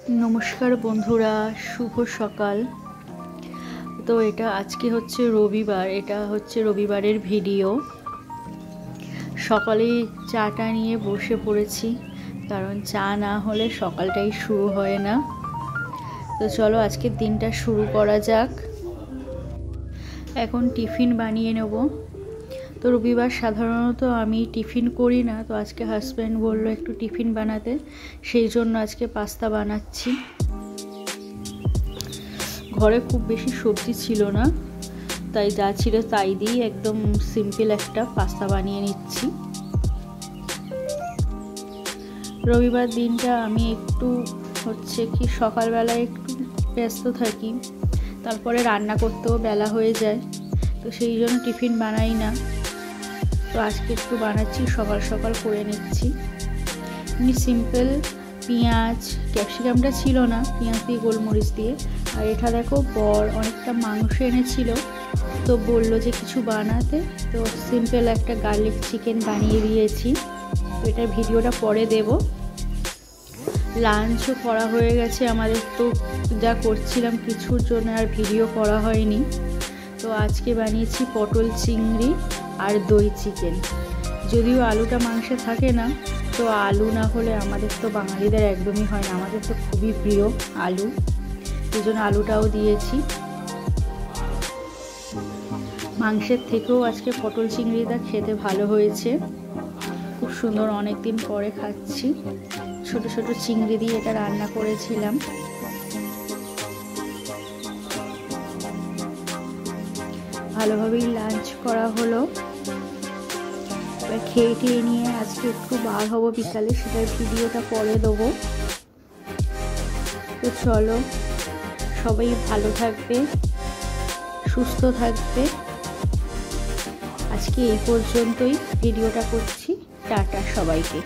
नमस्कार बंधुरा शुभ सकाल। तो এটা আজকে হচ্ছে রবিবার, এটা হচ্ছে রবিবারের ভিডিও। সকালে চাটা নিয়ে বসে পড়েছি, কারণ চা না হলে সকালটাই শুরু হয় না। তো চলো আজকের দিনটা শুরু করা যাক। এখন টিফিন বানিয়ে নেব। তো রবিবার সাধারণত আমি টিফিন করি না, তো আজকে হাজব্যান্ড বললো একটু টিফিন বানাতে, সেই জন্য আজকে পাস্তা বানাচ্ছি। ঘরে খুব বেশি সবজি ছিল না, তাই যা ছিল তাই দিয়ে একদম সিম্পল একটা পাস্তা বানিয়ে নিচ্ছি। রবিবার দিনটা আমি একটু হচ্ছে কি সকালবেলায় একটু ব্যস্ত থাকি, তারপরে রান্না করতেও বেলা হয়ে যায়, তো সেই জন্য টিফিন বানাই না। তো আজকে একটু বানাচ্ছি, সকাল সকাল করে নিচ্ছি। এমনি সিম্পল পেঁয়াজ ক্যাপসিকামটা ছিল না, পেঁয়াজ দিয়ে গোলমরিচ দিয়ে। আর এটা দেখো বর অনেকটা মাংস এনেছিল, তো বললো যে কিছু বানাতে, তো সিম্পল একটা গার্লিক চিকেন বানিয়ে দিয়েছি। তো এটার ভিডিওটা পরে দেব। লাঞ্চও করা হয়ে গেছে আমাদের, তো যা করছিলাম কিছুর জন্য আর ভিডিও করা হয়নি। তো আজকে বানিয়েছি পটল চিংড়ি আর দই চিকেন। যদিও আলুটা মাংসে থাকে না, তো আলু না হলে আমাদের তো বাঙালিদের একদমই হয় না, আমাদের তো খুবই প্রিয় আলু, এই জন্য আলুটাও দিয়েছি। মাংসের থেকেও আজকে পটল চিংড়িটা খেতে ভালো হয়েছে, খুব সুন্দর, অনেক দিন পরে খাচ্ছি। ছোট ছোট চিংড়ি দিয়ে এটা রান্না করেছিলাম। ভালোভাবেই লাঞ্চ করা হলো। খেয়ে টেয়ে নিয়ে আজকে একটু বার হবো বিকালে, সেটার ভিডিওটা পরে দেবো। তো চলো, সবাই ভালো থাকবে, সুস্থ থাকবে। আজকে এই পর্যন্তই ভিডিওটা করছি। টাটা সবাইকে।